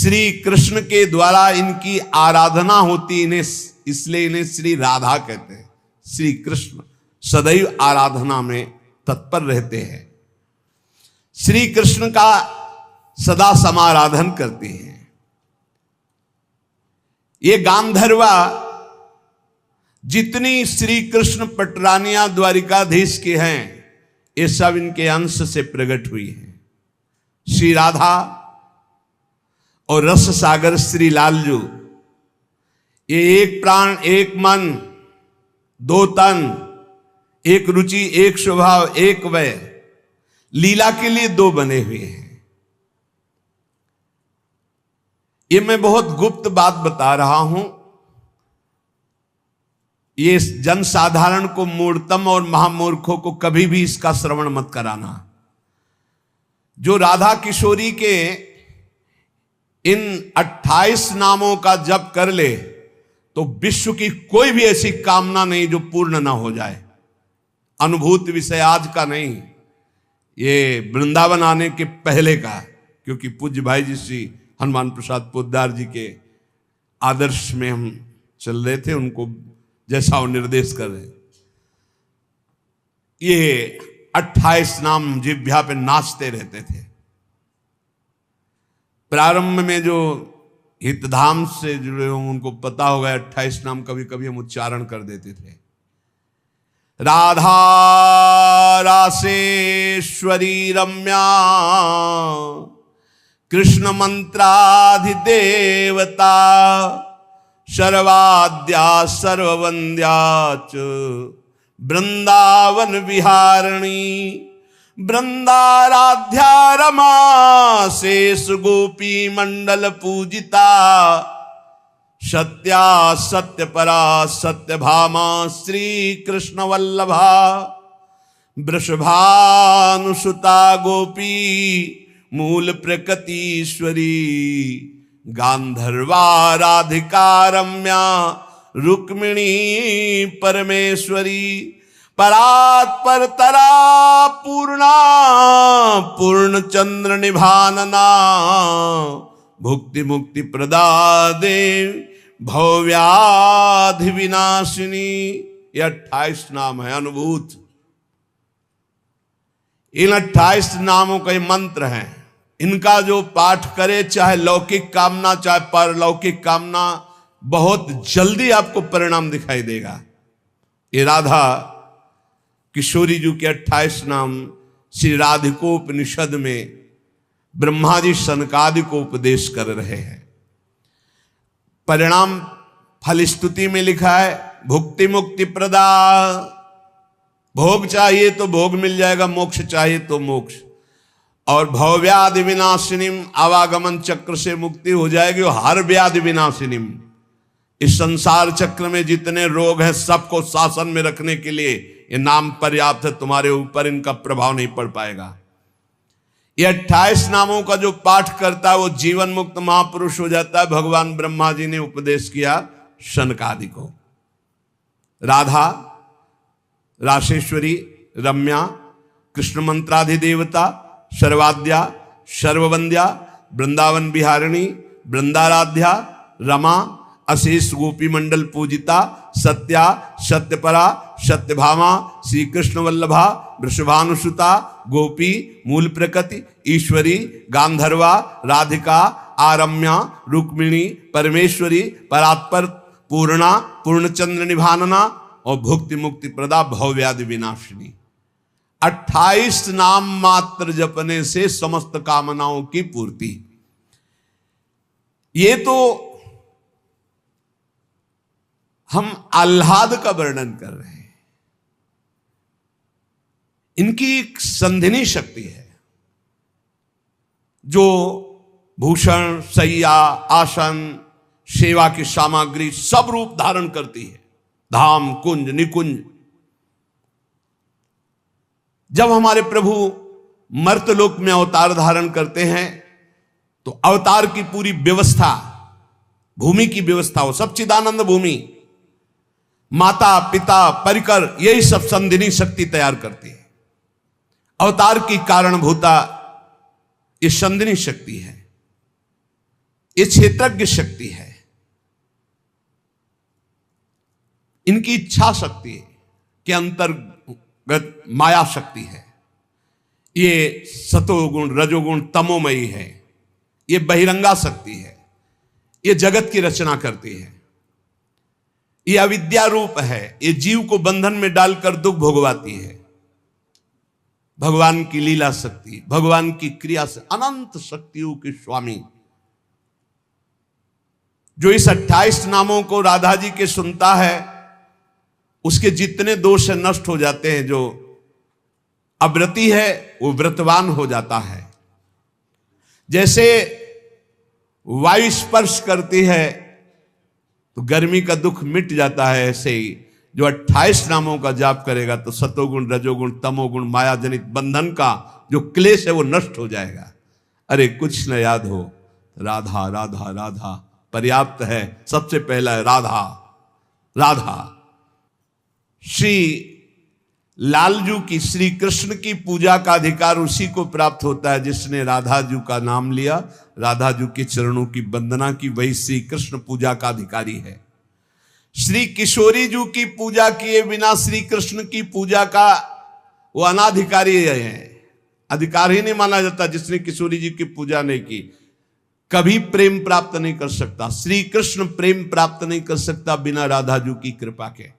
श्री कृष्ण के द्वारा इनकी आराधना होती, इन्हें इसलिए इन्हें श्री राधा कहते हैं। श्री कृष्ण सदैव आराधना में तत्पर रहते हैं, श्री कृष्ण का सदा समाराधन करते हैं। ये गांधर्वा जितनी श्री कृष्ण पटरानियां द्वारिकाधीश के हैं, ये सब इनके अंश से प्रकट हुई हैं। श्री राधा और रस सागर श्री लालजू, ये एक प्राण एक मन दो तन, एक रुचि एक स्वभाव एक वय, लीला के लिए दो बने हुए हैं। ये मैं बहुत गुप्त बात बता रहा हूं, ये जनसाधारण को, मूर्तम और महामूर्खों को कभी भी इसका श्रवण मत कराना। जो राधा किशोरी के इन 28 नामों का जप कर ले तो विश्व की कोई भी ऐसी कामना नहीं जो पूर्ण ना हो जाए। अनुभूत विषय आज का नहीं, ये वृंदावन आने के पहले का, क्योंकि पूज्य भाई जी श्री हनुमान प्रसाद पोद्दार जी के आदर्श में हम चल रहे थे, उनको जैसा वो निर्देश कर रहे। ये 28 नाम जिह्वा पे नाचते रहते थे। प्रारंभ में जो हितधाम से जुड़े हों उनको पता होगा, 28 नाम कभी कभी हम उच्चारण कर देते थे। राधा रासेश्वरी रम्या कृष्ण मंत्राधिदेवता सर्वाद्या सर्ववंद्या च वृंदावन विहारिणी वृंदाराध्या रमा शेष गोपी मंडल पूजिता सत्या सत्यपरा सत्यभामा श्री कृष्ण वल्लभा वृषभानुसुता गोपी मूल प्रकृतीश्वरी गांधर्वा राधिका रम्या रुक्मिणी परमेश्वरी परात्पर तरा पूर्णा पूर्ण चंद्र निभानना भुक्ति मुक्ति प्रदा देव भव्याधि विनाशिनी। ये 28 नाम है अनुभूत। इन 28 नामों का मंत्र है। इनका जो पाठ करे, चाहे लौकिक कामना चाहे परलौकिक कामना, बहुत जल्दी आपको परिणाम दिखाई देगा। ये राधा किशोरी जी के 28 नाम श्री राधिकोपनिषद में ब्रह्मा जी सनकादि को उपदेश कर रहे हैं। परिणाम फलस्तुति में लिखा है भुक्ति मुक्ति प्रदा। भोग चाहिए तो भोग मिल जाएगा, मोक्ष चाहिए तो मोक्ष। और भवव्याधि विनाशिनीम, आवागमन चक्र से मुक्ति हो जाएगी। और हर व्याधि विनाशिनीम, इस संसार चक्र में जितने रोग हैं सबको शासन में रखने के लिए ये नाम पर्याप्त है। तुम्हारे ऊपर इनका प्रभाव नहीं पड़ पाएगा। ये 28 नामों का जो पाठ करता है वो जीवन मुक्त महापुरुष हो जाता है। भगवान ब्रह्मा जी ने उपदेश किया शनकादि को। राधा रासेश्वरी रम्या कृष्ण मंत्राधिदेवता सर्वाद्या सर्ववंद्या वृंदावन विहारिणी वृंदाराध्या रमा अशेष गोपी मंडल पूजिता सत्या सत्यपरा सत्यभामा श्री कृष्ण वल्लभा वृषभानुसुता गोपी मूल प्रकृति ईश्वरी गांधर्वा राधिका आरम्या रुक्मिणी परमेश्वरी परात्पर पूर्णा पूर्णचंद्र निभानना और भुक्ति मुक्ति प्रदा भवव्याधि विनाशिनी। 28 नाम मात्र जपने से समस्त कामनाओं की पूर्ति। ये तो हम आह्लाद का वर्णन कर रहे हैं। इनकी एक संधिनी शक्ति है जो भूषण शैया आसन सेवा की सामग्री सब रूप धारण करती है। धाम कुंज निकुंज। जब हमारे प्रभु मर्तलोक में अवतार धारण करते हैं तो अवतार की पूरी व्यवस्था, भूमि की व्यवस्था हो, सच्चिदानंद भूमि, माता पिता परिकर, यही सब संधिनी शक्ति तैयार करती है। अवतार की कारणभूता ये संधिनी शक्ति है। ये क्षेत्रज्ञ शक्ति है, इनकी इच्छा शक्ति के अंतर्गत माया शक्ति है। ये सतोगुण रजोगुण तमोमयी है, ये बहिरंगा शक्ति है, ये जगत की रचना करती है। ये अविद्या रूप है, ये जीव को बंधन में डालकर दुख भोगवाती है। भगवान की लीला शक्ति, भगवान की क्रिया से अनंत शक्तियों के स्वामी, जो इस 28 नामों को राधा जी के सुनता है, उसके जितने दोष नष्ट हो जाते हैं। जो अव्रती है वो व्रतवान हो जाता है। जैसे वायु स्पर्श करती है तो गर्मी का दुख मिट जाता है, ऐसे ही जो 28 नामों का जाप करेगा तो सतोगुण रजोगुण तमोगुण माया जनित बंधन का जो क्लेश है वो नष्ट हो जाएगा। अरे कुछ न याद हो, राधा राधा राधा पर्याप्त है। सबसे पहला है राधा राधा। श्री लालजू की, श्री कृष्ण की पूजा का अधिकार उसी को प्राप्त होता है जिसने राधा जू का नाम लिया, राधा जू के चरणों की वंदना की, वही श्री कृष्ण पूजा का अधिकारी है। श्री किशोरी जू की पूजा किए बिना श्री कृष्ण की पूजा का वो अनाधिकारी है, अधिकार ही नहीं माना जाता। जिसने किशोरी जी की पूजा नहीं की कभी प्रेम प्राप्त नहीं कर सकता। श्री कृष्ण प्रेम प्राप्त नहीं कर सकता बिना राधा जू की कृपा के।